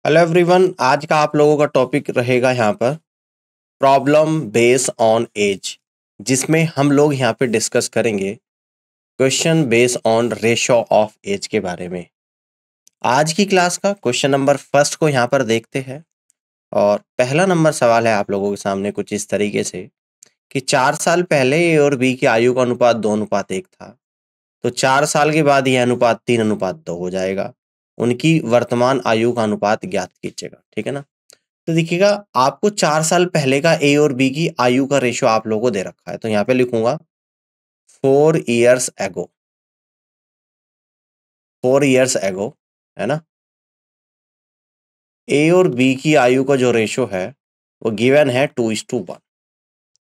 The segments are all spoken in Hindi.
हेलो एवरीवन, आज का आप लोगों का टॉपिक रहेगा यहाँ पर प्रॉब्लम बेस्ड ऑन एज, जिसमें हम लोग यहाँ पे डिस्कस करेंगे question based on ratio of age के बारे में। आज की क्लास का क्वेश्चन नंबर फर्स्ट को यहाँ पर देखते हैं और पहला नंबर सवाल है आप लोगों के सामने कुछ इस तरीके से कि 4 साल पहले ए और बी की आयु का अनुपात 2:1 था, तो 4 साल के बाद यह अनुपात 3:2 हो जाएगा। उनकी वर्तमान आयु का अनुपात ज्ञात कीजिएगा। ठीक है ना। तो देखिएगा, आपको 4 साल पहले का ए और बी की आयु का रेशियो आप लोगों को दे रखा है, तो यहाँ पे लिखूंगा 4 years ago, 4 years ago, है ना। ए और बी की आयु का जो रेशियो है वो गिवन है 2:1,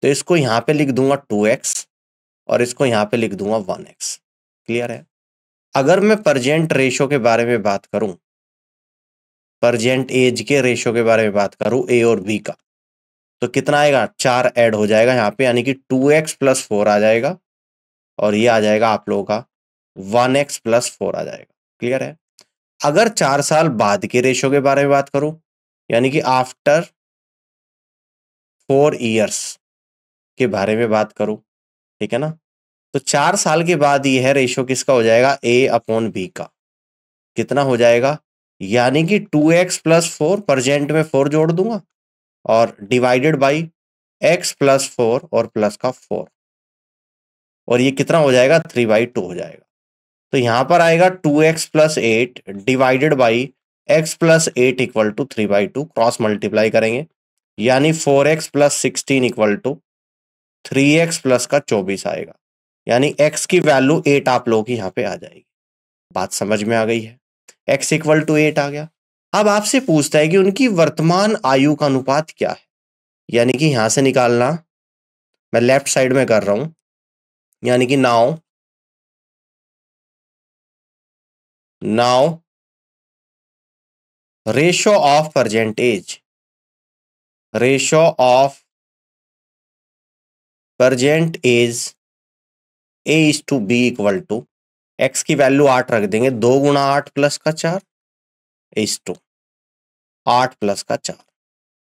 तो इसको यहाँ पे लिख दूंगा 2x और इसको यहाँ पे लिख दूंगा 1x। क्लियर है। अगर मैं प्रेजेंट रेशियो के बारे में बात करूं, प्रेजेंट एज के रेशियो के बारे में बात करूं ए और बी का, तो कितना आएगा, 4 ऐड हो जाएगा यहाँ पे, यानी कि 2x + 4 आ जाएगा और ये आ जाएगा आप लोगों का 1x + 4 आ जाएगा। क्लियर है। अगर 4 साल बाद के रेशियो के बारे में बात करूं, यानी कि आफ्टर 4 years के बारे में बात करूं, ठीक है ना, तो 4 साल के बाद यह रेशियो किसका हो जाएगा, A/B का। कितना हो जाएगा, यानी कि 2x + 4, प्रेजेंट में 4 जोड़ दूंगा और डिवाइडेड बाई x + 4 और प्लस का 4, और ये कितना हो जाएगा, 3/2 हो जाएगा। तो यहां पर आएगा 2x + 8 divided by x + 8 = 3/2, cross multiply करेंगे, यानी 4x + 16 = 3x + का 24 आएगा, यानी x की वैल्यू 8 आप लोगों की यहाँ पे आ जाएगी। बात समझ में आ गई है। x = 8 आ गया। अब आपसे पूछता है कि उनकी वर्तमान आयु का अनुपात क्या है, यानी कि यहां से निकालना, मैं लेफ्ट साइड में कर रहा हूं, यानी कि now ratio of present age, ratio of present age A/B = x की वैल्यू 8 रख देंगे, 2 × 8 + का 4 = 8 + का 4,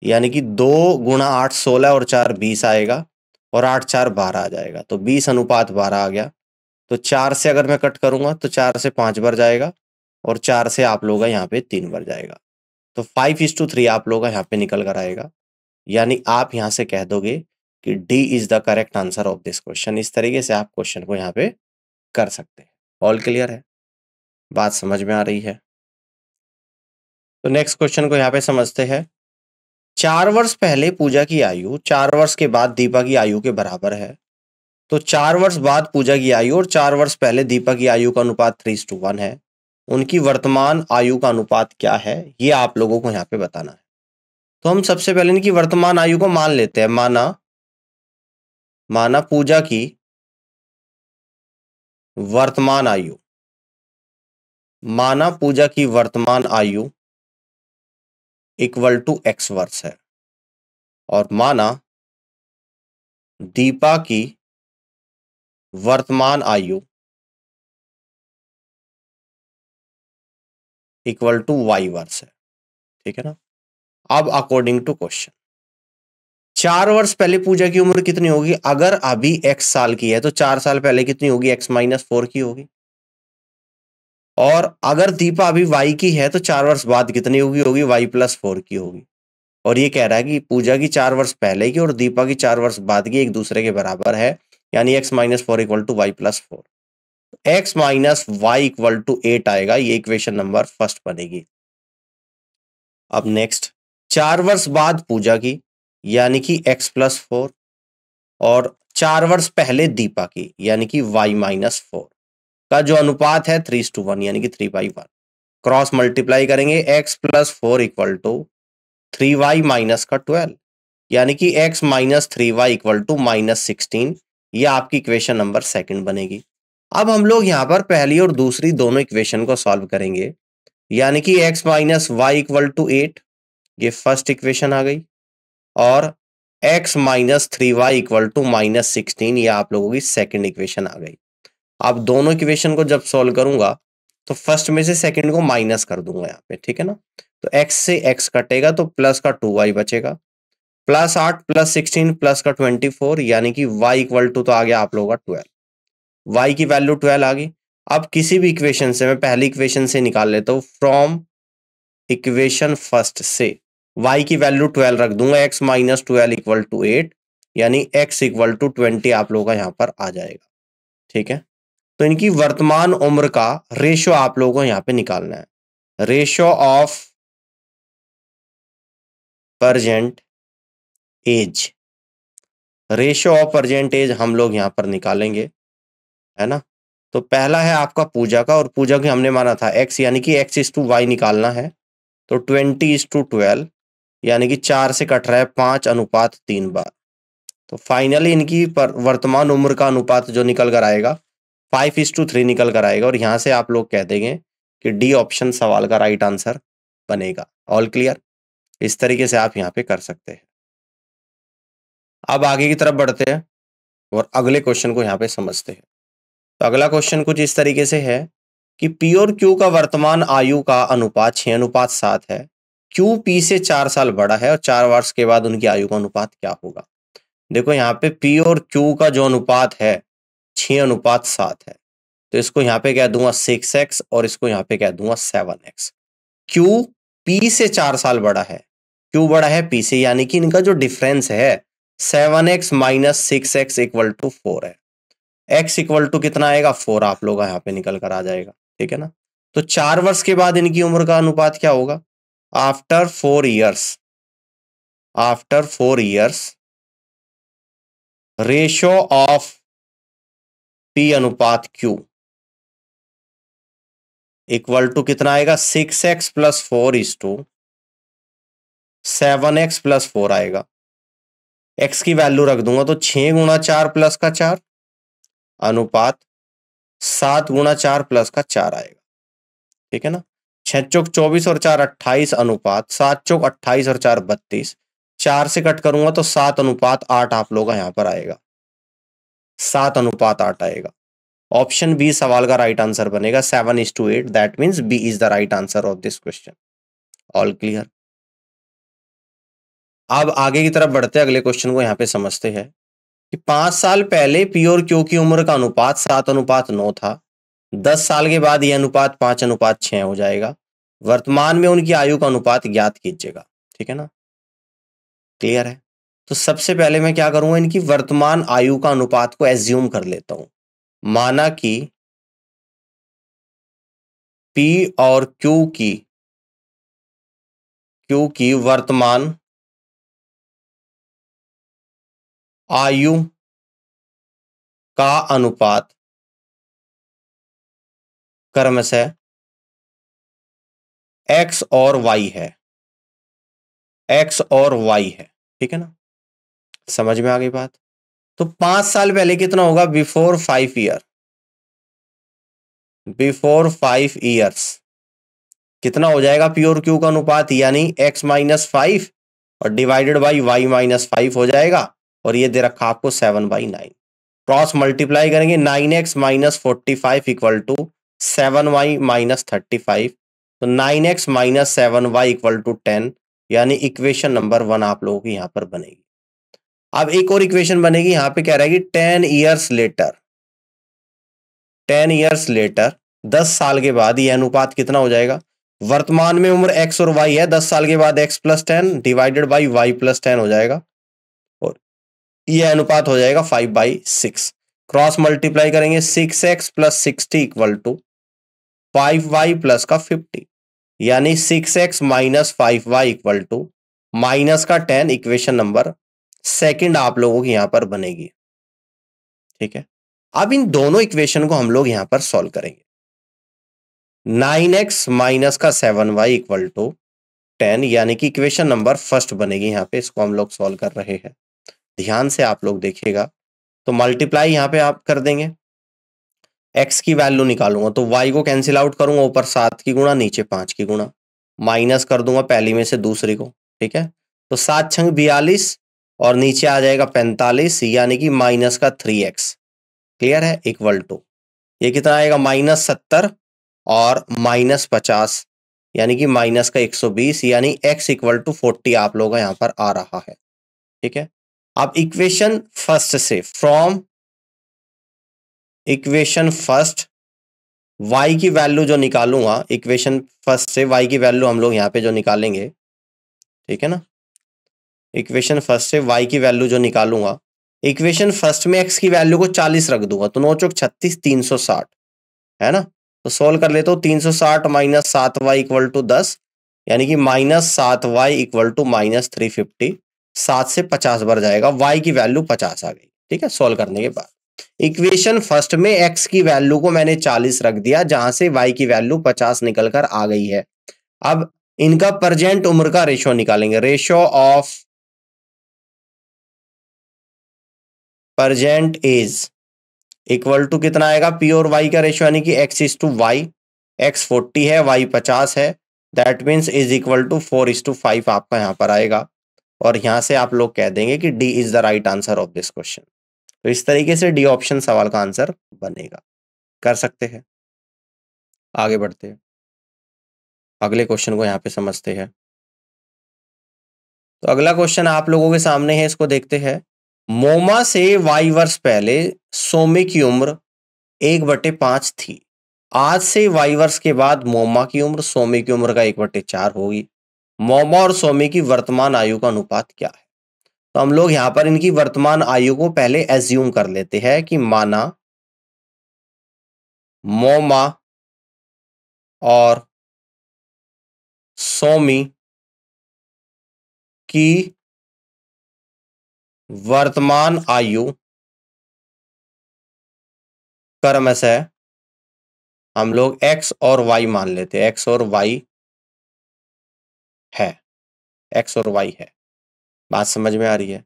यानी कि 2 × 8 16 और 4 20 आएगा और 8 4 12 आ जाएगा, तो 20:12 आ गया। तो 4 से अगर मैं कट करूंगा तो 4 से 5 बार जाएगा और 4 से आप लोगों का यहाँ पे 3 बार जाएगा, तो 5:3 आप लोगों का यहाँ पे निकल कर आएगा। यानी आप यहाँ से कह दोगे कि D is the correct answer of this question. इस तरीके से आप क्वेश्चन को यहाँ पे कर सकते हैं। ऑल क्लियर है, बात समझ में आ रही है। तो नेक्स्ट क्वेश्चन को यहाँ पे समझते हैं। 4 वर्ष पहले पूजा की आयु 4 वर्ष के बाद दीपा की आयु के बराबर है, तो 4 वर्ष बाद पूजा की आयु और 4 वर्ष पहले दीपा की आयु का अनुपात 3:1 है। उनकी वर्तमान आयु का अनुपात क्या है, ये आप लोगों को यहाँ पे बताना है। तो हम सबसे पहले इनकी वर्तमान आयु को मान लेते हैं। माना पूजा की वर्तमान आयु, माना पूजा की वर्तमान आयु = x वर्ष है, और माना दीपा की वर्तमान आयु = y वर्ष है। ठीक है ना। अब अकॉर्डिंग टू क्वेश्चन, 4 वर्ष पहले पूजा की उम्र कितनी होगी, अगर अभी x साल की है तो 4 साल पहले कितनी होगी, x - 4 की होगी। और अगर दीपा अभी y की है तो 4 वर्ष बाद कितनी होगी, y + 4 की होगी। और ये कह रहा है कि पूजा की 4 वर्ष पहले की और दीपा की 4 वर्ष बाद की एक दूसरे के बराबर है, यानी x - 4 = y + 4। x - y = 8 आएगा, ये इक्वेशन नंबर फर्स्ट बनेगी। अब नेक्स्ट, 4 वर्ष बाद पूजा की, यानी कि x + 4, और 4 वर्ष पहले दीपा की, यानी कि y - 4 का जो अनुपात है 3:1, यानी कि 3/1। क्रॉस मल्टीप्लाई करेंगे, x + 4 = 3y - का 12, यानी कि x - 3y = -16। ये आपकी इक्वेशन नंबर सेकंड बनेगी। अब हम लोग यहाँ पर पहली और दूसरी दोनों इक्वेशन को सॉल्व करेंगे, यानी कि x - y = 8, ये फर्स्ट इक्वेशन आ गई, और x - 3y = -16, ये आप लोगों की सेकंड इक्वेशन आ गई। अब दोनों इक्वेशन को जब सॉल्व करूंगा तो फर्स्ट में से सेकंड को माइनस कर दूंगा यहाँ पे, ठीक है ना। तो x से x कटेगा तो प्लस का 2y बचेगा, प्लस 8 प्लस 16 प्लस का 24, यानी कि y इक्वल टू तो आ गया आप लोगों का 12। y की वैल्यू 12 आ गई। अब किसी भी इक्वेशन से, मैं पहली इक्वेशन से निकाल लेता हूं, फ्रॉम इक्वेशन फर्स्ट से y की वैल्यू 12 रख दूंगा, x माइनस 12 इक्वल टू 8, यानी x इक्वल टू 20 आप लोगों का यहां पर आ जाएगा। ठीक है, तो इनकी वर्तमान उम्र का रेशो आप लोगों को यहां पे निकालना है, ratio of present age, ratio of present age हम लोग यहां पर निकालेंगे, है ना। तो पहला है आपका पूजा का, और पूजा की हमने माना था x, यानी कि x इज टू वाई निकालना है, तो 20:12, यानी कि 4 से कट रहा है 5:3 बार। तो फाइनली इनकी वर्तमान उम्र का अनुपात जो निकल कर आएगा 5:3 निकल कर आएगा, और यहां से आप लोग कह देंगे कि डी ऑप्शन सवाल का राइट आंसर बनेगा। All clear? इस तरीके से आप यहां पे कर सकते हैं। अब आगे की तरफ बढ़ते हैं और अगले क्वेश्चन को यहां पे समझते हैं। तो अगला क्वेश्चन कुछ इस तरीके से है कि पी और क्यू का वर्तमान आयु का अनुपात 6:7 है। क्यू पी से 4 साल बड़ा है और 4 वर्ष के बाद उनकी आयु का अनुपात क्या होगा। देखो यहाँ पे पी और क्यू का जो अनुपात है 6:7 है, तो इसको यहाँ पे कह दूंगा 6x और इसको यहाँ पे कह दूंगा 7x। क्यू पी से 4 साल बड़ा है, क्यू बड़ा है पी से, यानी कि इनका जो डिफरेंस है 7x minus 6x equal to 4 है। x इक्वल टू कितना आएगा 4 आप लोग यहाँ पे निकल कर आ जाएगा। ठीक है ना, तो 4 वर्ष के बाद इनकी उम्र का अनुपात क्या होगा, after 4 years, after 4 years ratio of P अनुपात क्यू इक्वल टू कितना आएगा 6x plus 4 is to 7x plus 4 आएगा। x की वैल्यू रख दूंगा तो 6 गुणा 4 प्लस का 4 अनुपात 7 गुणा 4 प्लस का 4 आएगा। ठीक है ना, 6 चौक 24 और 4 28 अनुपात 7 चौक 28 और 4 32, 4 से कट करूंगा तो 7:8 आप लोग का यहां पर आएगा, 7:8 आएगा। ऑप्शन बी सवाल का राइट आंसर बनेगा 7:8, that means B is the right answer of this question. All clear? अब आगे की तरफ बढ़ते अगले क्वेश्चन को यहां पे समझते हैं कि 5 साल पहले पी और क्यू की उम्र का अनुपात 7:9 था। 10 साल के बाद यह अनुपात 5:6 हो जाएगा। वर्तमान में उनकी आयु का अनुपात ज्ञात कीजिएगा। ठीक है ना, क्लियर है। तो सबसे पहले मैं क्या करूंगा, इनकी वर्तमान आयु का अनुपात को एज्यूम कर लेता हूं। माना कि पी और क्यू की वर्तमान आयु का अनुपात क्रमशः x और y है, x और y है। ठीक है ना, समझ में आ गई बात। तो 5 साल पहले कितना होगा, बिफोर 5 ईयर, बिफोर 5 ईयर्स कितना हो जाएगा पी और क्यू का अनुपात, यानी x माइनस 5 और डिवाइडेड बाई y माइनस 5 हो जाएगा, और ये दे रखा आपको 7/9। क्रॉस मल्टीप्लाई करेंगे 9x minus 45 equal to 7y minus 35, तो 9x minus 7y equal to 10, यानी इक्वेशन नंबर 1 आप लोगों की यहां पर बनेगी। अब एक और इक्वेशन बनेगी, यहां पे कह रहा है कि 10 ईयर्स लेटर, 10 ईयर्स लेटर 10 साल के बाद यह अनुपात कितना हो जाएगा। वर्तमान में उम्र x और y है, 10 साल के बाद x plus 10 divided by y plus 10 हो जाएगा, और यह अनुपात हो जाएगा 5/6। क्रॉस मल्टीप्लाई करेंगे 6x plus 60 equal to 5y plus का 50, यानी 6x minus 5y equal to minus का 10, इक्वेशन नंबर सेकंड आप लोगों की यहां पर बनेगी। ठीक है, अब इन दोनों इक्वेशन को हम लोग यहां पर सॉल्व करेंगे। 9x माइनस का 7y इक्वल टू 10, यानी कि इक्वेशन नंबर फर्स्ट बनेगी यहां पे, इसको हम लोग सॉल्व कर रहे हैं। ध्यान से आप लोग देखिएगा, तो मल्टीप्लाई यहां पे आप कर देंगे, x की वैल्यू निकालूंगा तो y को कैंसिल आउट करूंगा, ऊपर 7 की गुणा नीचे 5 की गुणा, माइनस कर दूंगा पहली में से दूसरी को। ठीक है, तो 7 छंग 42 और नीचे आ जाएगा 45, यानी कि माइनस का 3x। क्लियर है, इक्वल टू ये कितना आएगा -70 और -50, यानी कि माइनस का 120, यानी x इक्वल टू 40 आप लोगों का यहाँ पर आ रहा है। ठीक है, अब इक्वेशन फर्स्ट से, फ्रॉम इक्वेशन फर्स्ट y की वैल्यू जो निकालूंगा, इक्वेशन फर्स्ट से y की वैल्यू हम लोग यहाँ पे जो निकालेंगे, ठीक है ना, इक्वेशन फर्स्ट से y की वैल्यू जो निकालूंगा, इक्वेशन फर्स्ट में x की वैल्यू को 40 रख दूंगा, तो 9 चौक 36, 360 है ना। तो सोल्व कर लेता हूँ, 360 माइनस 7y इक्वल टू 10, यानी कि minus 7y equal to minus 350। 7 से 50 बार जाएगा, y की वैल्यू 50 आ गई। ठीक है, सोल्व करने के बाद इक्वेशन फर्स्ट में x की वैल्यू को मैंने 40 रख दिया, जहां से y की वैल्यू 50 निकलकर आ गई है। अब इनका प्रेजेंट उम्र का रेशो निकालेंगे, ratio of present age equal to कितना आएगा, p और y का रेशो, यानी कि x is to y, x 40 है, y 50 है, that means is equal to 4:5 आपका यहां पर आएगा। और यहां से आप लोग कह देंगे कि D is the right answer of this question. तो इस तरीके से डी ऑप्शन सवाल का आंसर बनेगा। कर सकते हैं, आगे बढ़ते हैं, अगले क्वेश्चन को यहां पे समझते हैं। तो अगला क्वेश्चन आप लोगों के सामने है, इसको देखते हैं। मोमा से y वर्ष पहले सोमे की उम्र 1/5 थी। आज से y वर्ष के बाद मोमा की उम्र सोमे की उम्र का 1/4 होगी। मोमा और सोमे की वर्तमान आयु का अनुपात क्या है? तो हम लोग यहां पर इनकी वर्तमान आयु को पहले एज्यूम कर लेते हैं कि माना मोमा और सोमी की वर्तमान आयु क्रमशः हम लोग x और y मान लेते हैं, x और y है, x और y है। बात समझ में आ रही है?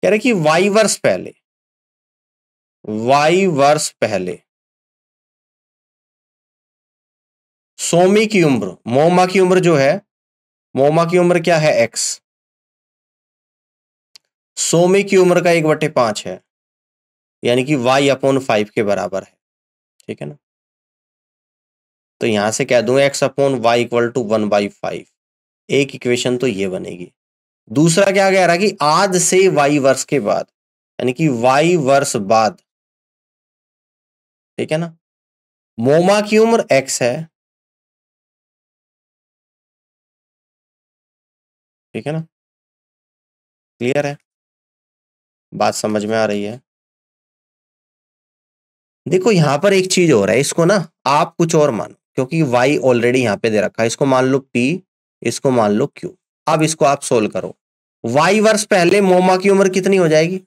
कह रहे कि y वर्ष पहले सोमी की उम्र, मोमा की उम्र जो है, मोमा की उम्र क्या है, x, सोमी की उम्र का 1/5 है, यानी कि y/5 के बराबर है। ठीक है ना, तो यहां से कह दूंगा x/y इक्वल टू 1/5। एक इक्वेशन तो ये बनेगी। दूसरा क्या कह रहा है कि आज से y वर्ष के बाद, यानी कि y वर्ष बाद, ठीक है ना, मोमा की उम्र x है, ठीक है ना, क्लियर है, बात समझ में आ रही है? देखो यहां पर एक चीज हो रहा है, इसको ना आप कुछ और मानो, क्योंकि y ऑलरेडी यहां पे दे रखा है, इसको मान लो p, इसको मान लो q। अब इसको आप सोल्व करो, y वर्ष पहले मोमा की उम्र कितनी हो जाएगी?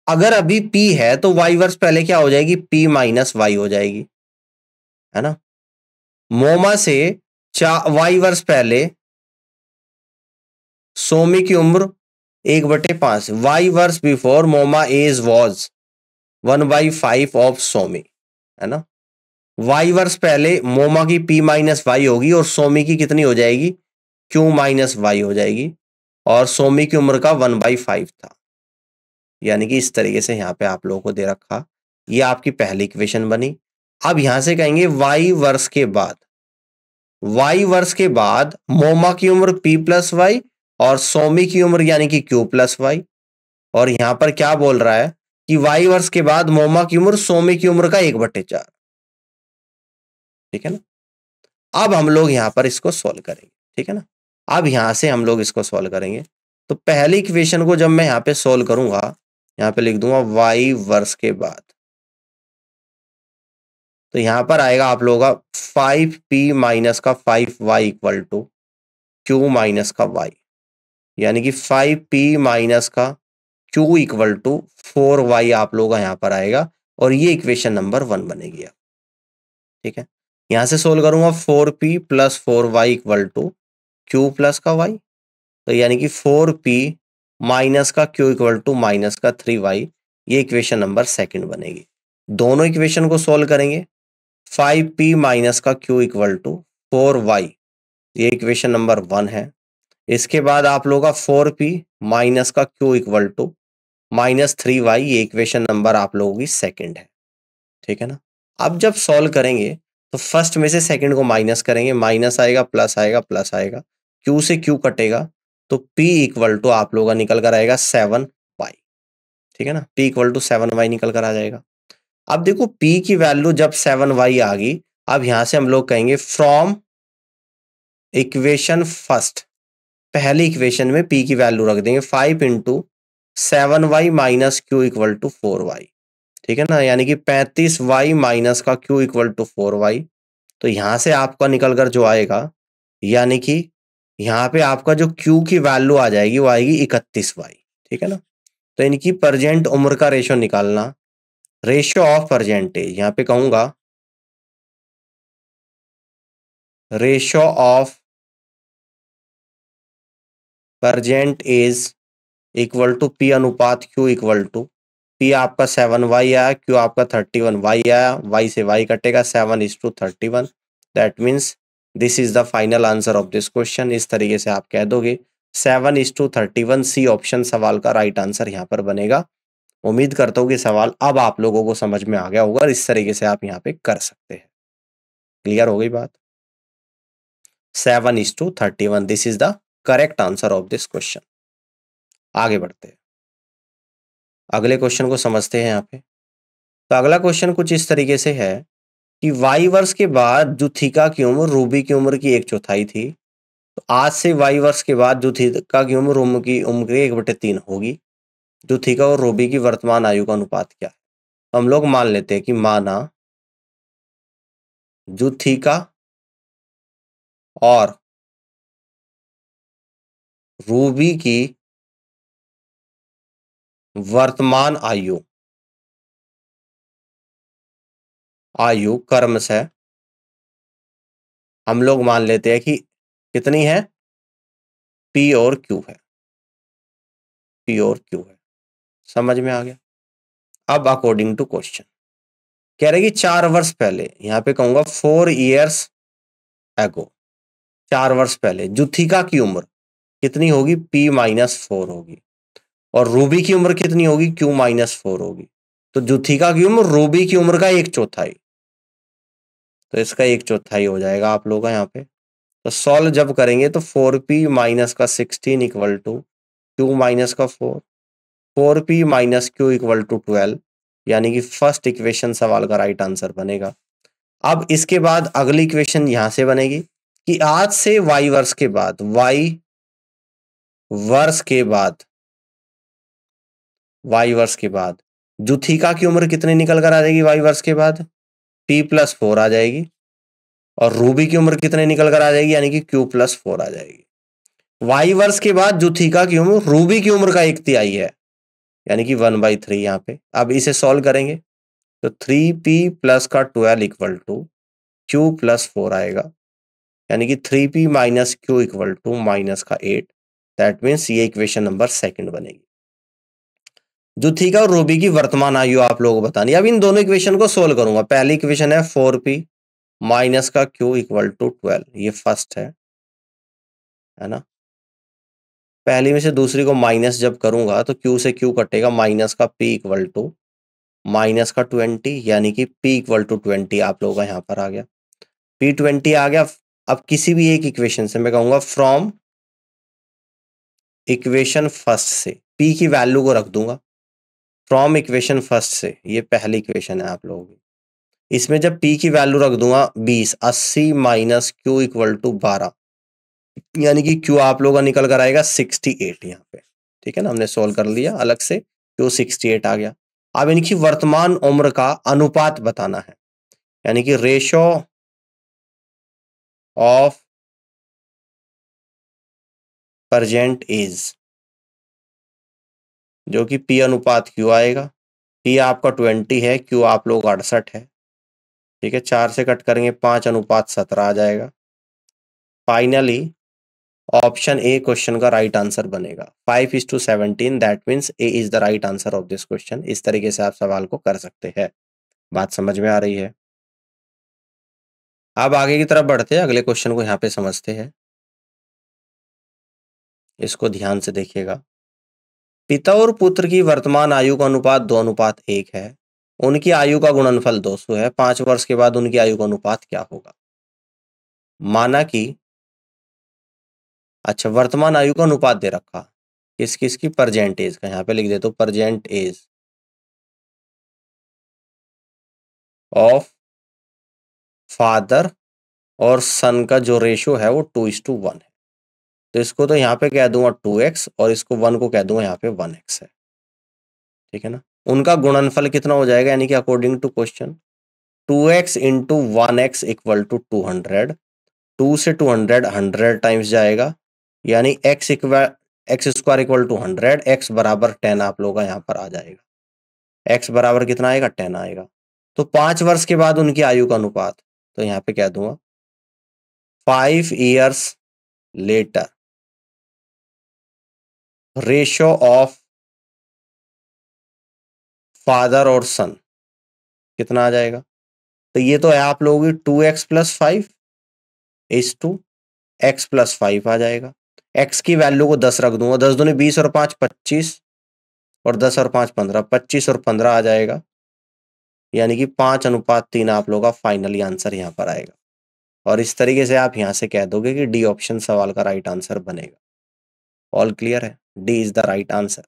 अगर अभी p है तो y वर्ष पहले क्या हो जाएगी, p माइनस y हो जाएगी, है ना। मोमा से y वर्ष पहले सोमी की उम्र 1/5, y वर्ष बिफोर मोमा एज वॉज 1/5 ऑफ सोमी, है ना। y वर्ष पहले मोमा की p माइनस वाई होगी और सोमी की कितनी हो जाएगी, q माइनस वाई हो जाएगी, और सोमी की उम्र का 1/5 था। यानी कि इस तरीके से यहाँ पे आप लोगों को दे रखा, ये आपकी पहली इक्वेशन बनी। अब यहां से कहेंगे y वर्ष के बाद, y वर्ष के बाद मोमा की उम्र p प्लस वाई और सोमी की उम्र यानी कि q प्लस वाई। और यहां पर क्या बोल रहा है कि y वर्ष के बाद मोमा की उम्र सोमी की उम्र का 1/4। ठीक है ना, अब हम लोग यहां पर इसको सॉल्व करेंगे। ठीक है ना, अब यहां से हम लोग इसको सॉल्व करेंगे। तो पहली इक्वेशन को जब मैं यहां पे सॉल्व करूंगा, यहां पे लिख दूंगा y वर्ष के बाद, तो यहां पर आएगा आप लोगों का 5p माइनस का 5y equal to q minus का y, यानी कि 5p माइनस का q इक्वल टू 4y आप लोगों का यहां पर आएगा, और ये इक्वेशन नंबर 1 बनेगी। अब ठीक है, यहां से सोल्व करूंगा 4p plus 4y equal to q plus का y, तो यानी कि 4p माइनस का q इक्वल टू माइनस का 3y, ये इक्वेशन नंबर 2 बनेगी। दोनों इक्वेशन को सोल्व करेंगे, 5p माइनस का q इक्वल टू 4y, ये इक्वेशन नंबर 1 है। इसके बाद आप लोगों का 4p माइनस का q equal to minus 3y, ये इक्वेशन नंबर आप लोगों की 2 है। ठीक है ना, अब जब सॉल्व करेंगे तो फर्स्ट में से सेकंड को माइनस करेंगे, माइनस आएगा, प्लस आएगा, प्लस आएगा, क्यू से क्यू कटेगा, तो P इक्वल टू आप लोगों का निकल कर आएगा 7y। ठीक है ना, P इक्वल टू 7y निकल कर आ जाएगा। अब देखो P की वैल्यू जब 7y आ गई, अब यहां से हम लोग कहेंगे फ्रॉम इक्वेशन फर्स्ट, पहली इक्वेशन में P की वैल्यू रख देंगे 5 into 7y minus q equal to 4y। ठीक है ना, यानी कि 35y माइनस का q इक्वल टू 4y। तो यहां से आपका निकल कर जो आएगा, यानी कि यहाँ पे आपका जो q की वैल्यू आ जाएगी वो आएगी 31y। ठीक है ना, तो इनकी प्रेजेंट उम्र का रेशो निकालना, रेशियो ऑफ परसेंटेज, यहाँ पे कहूंगा ratio of percent age equal to P अनुपात Q इक्वल टू P आपका 7y आया, Q आपका 31y आया, y से y कटेगा, 7:31। That means this is the final answer of this question. इस तरीके से आप कह दोगे 7:31, सी ऑप्शन सवाल का राइट आंसर यहाँ पर बनेगा। उम्मीद करता हूँ कि सवाल अब आप लोगों को समझ में आ गया होगा और इस तरीके से आप यहाँ पे कर सकते हैं। क्लियर हो गई बात? 7:31, this is the correct answer of this question. आगे बढ़ते हैं, अगले क्वेश्चन को समझते हैं यहाँ पे। तो अगला क्वेश्चन कुछ इस तरीके से है कि वाई वर्ष के बाद जुथिका की उम्र रूबी की उम्र की 1/4 थी, तो आज से वाई वर्ष के बाद जुथिका की उम्र रूबी की उम्र की 1/3 होगी। जुथिका और रूबी की वर्तमान आयु का अनुपात क्या है? तो हम लोग मान लेते हैं कि माना जुथिका और रूबी की वर्तमान आयु क्रमशः हम लोग मान लेते हैं कि कितनी है, P और Q है, P और Q है। समझ में आ गया? अब अकॉर्डिंग टू क्वेश्चन कह रहे कि 4 वर्ष पहले, यहाँ पे कहूंगा 4 years ago, 4 वर्ष पहले जुथिका की उम्र कितनी होगी, P-4 होगी, और रूबी की उम्र कितनी होगी, Q-4 होगी। तो जुथिका की उम्र रूबी की उम्र का 1/4, तो इसका 1/4 हो जाएगा आप लोगों का यहाँ पे। तो सॉल्व जब करेंगे तो 4P माइनस का 16 इक्वल टू Q माइनस का 4, 4P minus Q equal to 12, यानी कि फर्स्ट इक्वेशन सवाल का राइट आंसर बनेगा। अब इसके बाद अगली इक्वेशन यहां से बनेगी कि आज से y वर्ष के बाद, y वर्ष के बाद, y वर्ष के बाद जुथिका की उम्र कितनी निकल कर आ जाएगी y वर्ष के बाद, P+4 आ जाएगी, और रूबी की उम्र कितने निकल कर आ जाएगी, यानी कि Q+4 आ जाएगी। y वर्ष के बाद जुथिका की उम्र रूबी की उम्र का 1/3 है, यानी कि 1/3 यहाँ पे। अब इसे सॉल्व करेंगे तो 3P प्लस का 12 इक्वल टू Q+4 आएगा, यानी कि 3P minus Q equal to minus का 8। दैट मीन्स ये इक्वेशन नंबर सेकंड बनेगी। जुथिका और रूबी की वर्तमान आयु आप लोगों को बतानी। अब इन दोनों इक्वेशन को सोल्व करूंगा। पहली इक्वेशन है 4P माइनस का Q इक्वल टू 12, ये फर्स्ट है ना। पहली में से दूसरी को माइनस जब करूंगा तो Q से Q कटेगा, माइनस का P इक्वल टू माइनस का 20, यानी कि P इक्वल टू 20 आप लोगों का यहाँ पर आ गया। P 20 आ गया। अब किसी भी एक इक्वेशन से मैं कहूंगा फ्रॉम इक्वेशन फर्स्ट से P की वैल्यू को रख दूंगा, फ्रॉम इक्वेशन फर्स्ट से, ये पहली इक्वेशन है आप लोगों की। इसमें जब P की वैल्यू रख दूंगा 20, 80 माइनस Q इक्वल टू 12, यानी कि Q आप लोगों का निकल कर आएगा 68 यहाँ पे। ठीक है ना, हमने सोल्व कर लिया अलग से, Q 68 आ गया। अब इनकी वर्तमान उम्र का अनुपात बताना है, यानी कि रेशो ऑफ प्रेजेंट एज, जो कि P अनुपात Q आएगा। P आपका 20 है, Q आप लोग 68 है। ठीक है, 4 से कट करेंगे 5:17 आ जाएगा। फाइनली ऑप्शन ए क्वेश्चन का राइट आंसर बनेगा 5:17। That means A is the right answer of this question. इस तरीके से आप सवाल को कर सकते हैं। बात समझ में आ रही है? अब आगे की तरफ बढ़ते हैं, अगले क्वेश्चन को यहाँ पे समझते हैं। इसको ध्यान से देखिएगा। पिता और पुत्र की वर्तमान आयु का अनुपात 2:1 है। उनकी आयु का गुणनफल 200 है, 5 वर्ष के बाद उनकी आयु का अनुपात क्या होगा? माना कि अच्छा, वर्तमान आयु का अनुपात दे रखा, किस किस की? प्रेजेंट एज का। यहाँ पे लिख देता हूं प्रेजेंट एज ऑफ फादर और सन का जो रेशियो है वो 2:1 है। तो इसको तो यहाँ पे कह दूंगा 2x और इसको 1 को कह दूंगा यहाँ पे 1x है, ठीक है ना। उनका गुणनफल कितना हो जाएगा, यानी कि according to question 2x into 1x equal to 200। 2 से 200 100 टाइम्स जाएगा, यानी x square equal to 100, x बराबर 10 आप लोगों का यहाँ पर आ जाएगा। x बराबर कितना आएगा? 10 आएगा। तो 5 वर्ष के बाद उनकी आयु का अनुपात, तो यहाँ पे कह दूंगा 5 years later ratio of father और सन कितना आ जाएगा? तो ये तो है आप लोगों की 2x plus 5 is to x plus 5 आ जाएगा। x की वैल्यू को 10 रख दूंगा, 10 दूनी 20 और 5 25 और 10 और 5 15, 25 और 15 आ जाएगा, यानी कि 5:3 आप लोगों का फाइनली आंसर यहाँ पर आएगा। और इस तरीके से आप यहाँ से कह दोगे कि डी ऑप्शन सवाल का राइट आंसर बनेगा। ऑल क्लियर है? D is the right answer.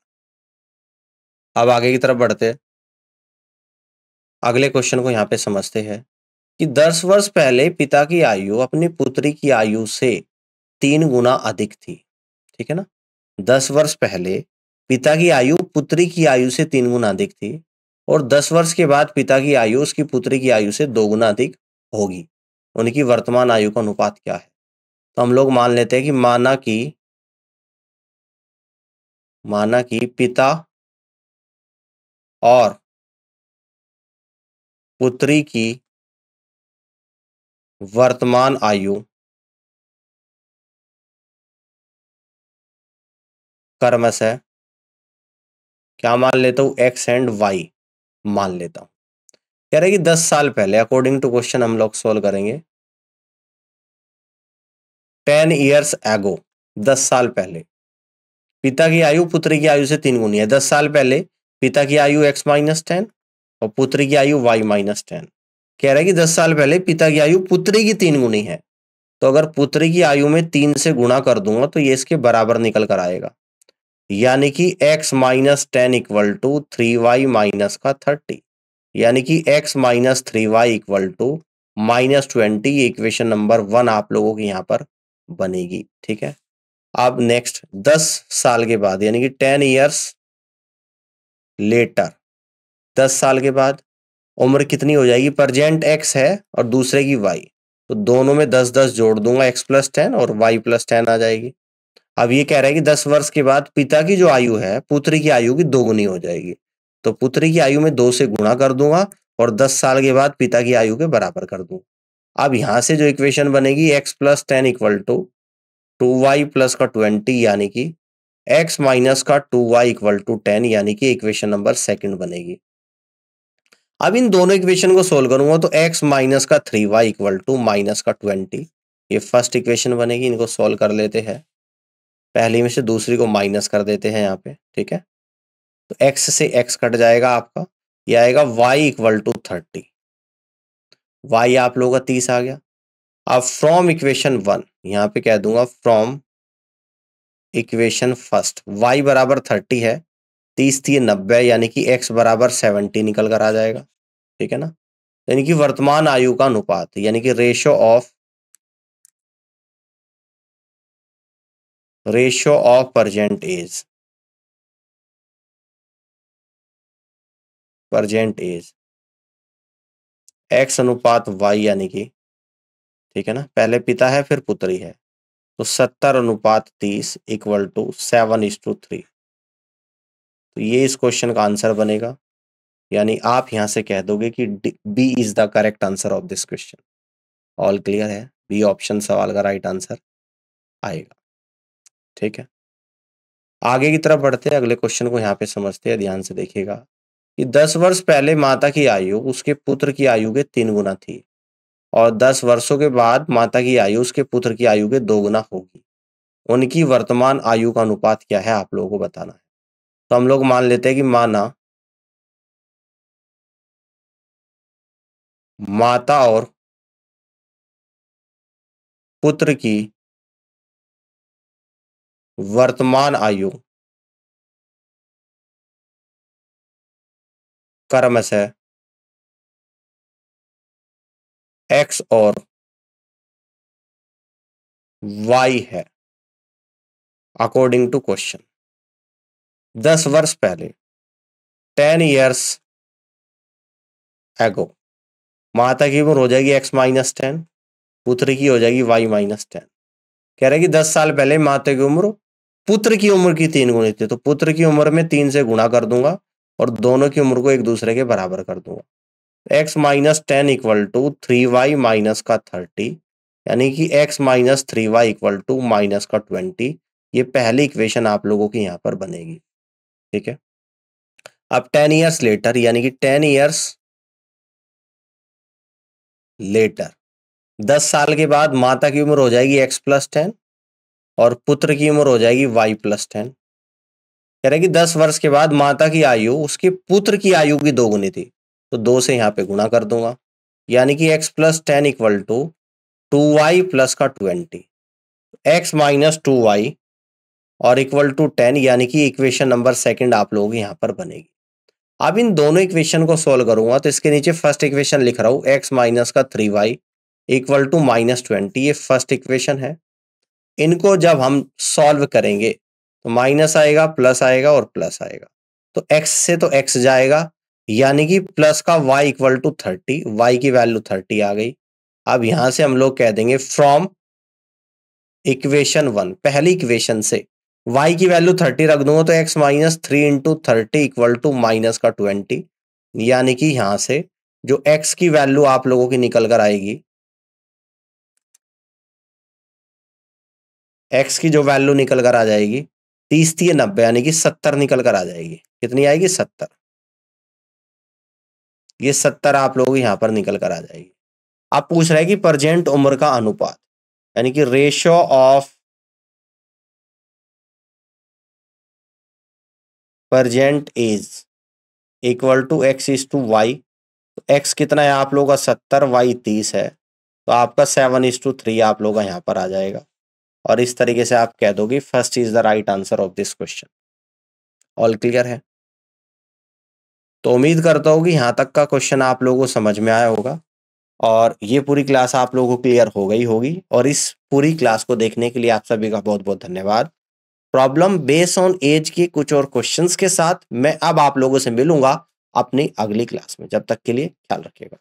अब आगे की तरफ बढ़ते हैं, अगले क्वेश्चन को यहाँ पे समझते हैं कि 10 वर्ष पहले पिता की आयु अपनी पुत्री की आयु से 3 गुना अधिक थी, ठीक है ना। 10 वर्ष पहले पिता की आयु पुत्री की आयु से 3 गुना अधिक थी और 10 वर्ष के बाद पिता की आयु उसकी पुत्री की आयु से 2 गुना अधिक होगी। उनकी वर्तमान आयु का अनुपात क्या है? तो हम लोग मान लेते हैं कि माना कि पिता और पुत्री की वर्तमान आयु क्रमशः क्या मान लेता हूं? x एंड y मान लेता हूं। कह रहे कि 10 साल पहले, अकॉर्डिंग टू क्वेश्चन हम लोग सोल्व करेंगे। 10 years ago 10 साल पहले पिता की आयु पुत्री की आयु से 3 गुनी है। 10 साल पहले पिता की आयु x माइनस 10 और पुत्री की आयु y माइनस 10। कह रहा है कि 10 साल पहले पिता की आयु पुत्री की 3 गुनी है, तो अगर पुत्री की आयु में 3 से गुणा कर दूंगा तो ये इसके बराबर निकल कर आएगा, यानी कि x minus 10 equal to 3y minus का 30, यानी कि x minus 3y equal to -20। Equation number 1 आप लोगों की यहाँ पर बनेगी, ठीक है। अब नेक्स्ट 10 साल के बाद, यानी कि 10 years लेटर, 10 साल के बाद उम्र कितनी हो जाएगी? प्रेजेंट x है और दूसरे की y, तो दोनों में 10-10 जोड़ दूंगा, x प्लस 10 और y प्लस 10 आ जाएगी। अब ये कह रहा है कि 10 वर्ष के बाद पिता की जो आयु है पुत्री की आयु की 2 गुनी हो जाएगी, तो पुत्री की आयु में 2 से गुणा कर दूंगा और 10 साल के बाद पिता की आयु के बराबर कर दूंगा। अब यहां से जो इक्वेशन बनेगी x plus 10 equal to 2y plus का 20, यानी कि x माइनस का 2y इक्वल टू 10, यानी कि इक्वेशन नंबर 2 बनेगी। अब इन दोनों इक्वेशन को सोल्व करूंगा तो x माइनस का 3y इक्वल टू माइनस का 20, ये फर्स्ट इक्वेशन बनेगी। इनको सोल्व कर लेते हैं, पहली में से दूसरी को माइनस कर देते हैं यहाँ पे, ठीक है। तो x से x कट जाएगा आपका, ये आएगा y इक्वल टू 30, y आप लोगों का 30 आ गया। अब फ्रॉम इक्वेशन 1 यहाँ पे कह दूंगा फ्रॉम इक्वेशन फर्स्ट y बराबर 30 है, 30 थी 90, यानी कि x बराबर 70 निकल कर आ जाएगा, ठीक है ना। यानी कि वर्तमान आयु का अनुपात, यानी कि ratio of present age x अनुपात y, यानी कि ठीक है ना, पहले पिता है फिर पुत्री है, तो 70:30 इक्वल टू 7:3। तो ये इस क्वेश्चन का आंसर बनेगा, यानी आप यहां से कह दोगे कि B is the correct answer of this question. All clear है? बी ऑप्शन सवाल का राइट आंसर आएगा, ठीक है। आगे की तरफ बढ़ते हैं, अगले क्वेश्चन को यहाँ पे समझते हैं, ध्यान से देखिएगा कि 10 वर्ष पहले माता की आयु उसके पुत्र की आयु के 3 गुना थी और 10 वर्षों के बाद माता की आयु उसके पुत्र की आयु के 2 गुना होगी। उनकी वर्तमान आयु का अनुपात क्या है आप लोगों को बताना है। तो हम लोग मान लेते हैं कि माना माता और पुत्र की वर्तमान आयु क्रमशः एक्स और वाई है अकॉर्डिंग टू क्वेश्चन। 10 वर्ष पहले 10 years एगो माता की उम्र हो जाएगी x-10, पुत्र की हो जाएगी y-10। कह रहा है कि 10 साल पहले माता की उम्र पुत्र की उम्र की 3 गुनी थी, तो पुत्र की उम्र में 3 से गुणा कर दूंगा और दोनों की उम्र को एक दूसरे के बराबर कर दूंगा। x-10 equal to 3y minus का 30, यानी कि x-3y इक्वल टू माइनस का 20। ये पहली इक्वेशन आप लोगों की यहाँ पर बनेगी। ठीक है, अब 10 years लेटर, यानी कि 10 years लेटर 10 साल के बाद माता की उम्र हो जाएगी x+10 और पुत्र की उम्र हो जाएगी y+10। कह रहे कि 10 वर्ष के बाद माता की आयु उसके पुत्र की आयु की 2 गुनी थी, तो 2 से यहाँ पे गुणा कर दूंगा, यानी कि x+10 equal to 2y plus का 20, x-2y और इक्वल टू 10, यानी कि इक्वेशन नंबर सेकंड आप लोगों की यहाँ पर बनेगी। अब इन दोनों इक्वेशन को सोल्व करूंगा तो इसके नीचे फर्स्ट इक्वेशन लिख रहा हूं x माइनस का 3y इक्वल टू -20, ये फर्स्ट इक्वेशन है। इनको जब हम सॉल्व करेंगे तो माइनस आएगा, प्लस आएगा और प्लस आएगा, तो x से तो x जाएगा, यानी कि प्लस का y इक्वल टू 30, y की वैल्यू 30 आ गई। अब यहां से हम लोग कह देंगे फ्रॉम इक्वेशन 1, पहली इक्वेशन से y की वैल्यू 30 रख दूंगा तो x-3 into 30 equal to minus का 20, यानी कि यहां से जो x की वैल्यू आप लोगों की निकल कर आएगी, x की जो वैल्यू निकल कर आ जाएगी 30-90, यानी कि 70 निकल कर आ जाएगी। कितनी आएगी? 70। ये 70 आप लोग यहां पर निकल कर आ जाएगी। अब पूछ रहा है कि प्रेजेंट उम्र का अनुपात, यानी कि ratio of present age equal to x/y। तो x कितना है आप लोगों का? 70, y 30 है, तो आपका 7/3 आप लोगों का यहाँ पर आ जाएगा। और इस तरीके से आप कह दोगे first is the right answer of this question. All clear है? तो उम्मीद करता हूँ कि यहाँ तक का क्वेश्चन आप लोगों को समझ में आया होगा और ये पूरी क्लास आप लोगों को क्लियर हो गई होगी। और इस पूरी क्लास को देखने के लिए आप सभी का बहुत बहुत धन्यवाद। प्रॉब्लम बेस्ड ऑन एज के कुछ और क्वेश्चंस के साथ मैं अब आप लोगों से मिलूंगा अपनी अगली क्लास में। जब तक के लिए ख्याल रखिएगा।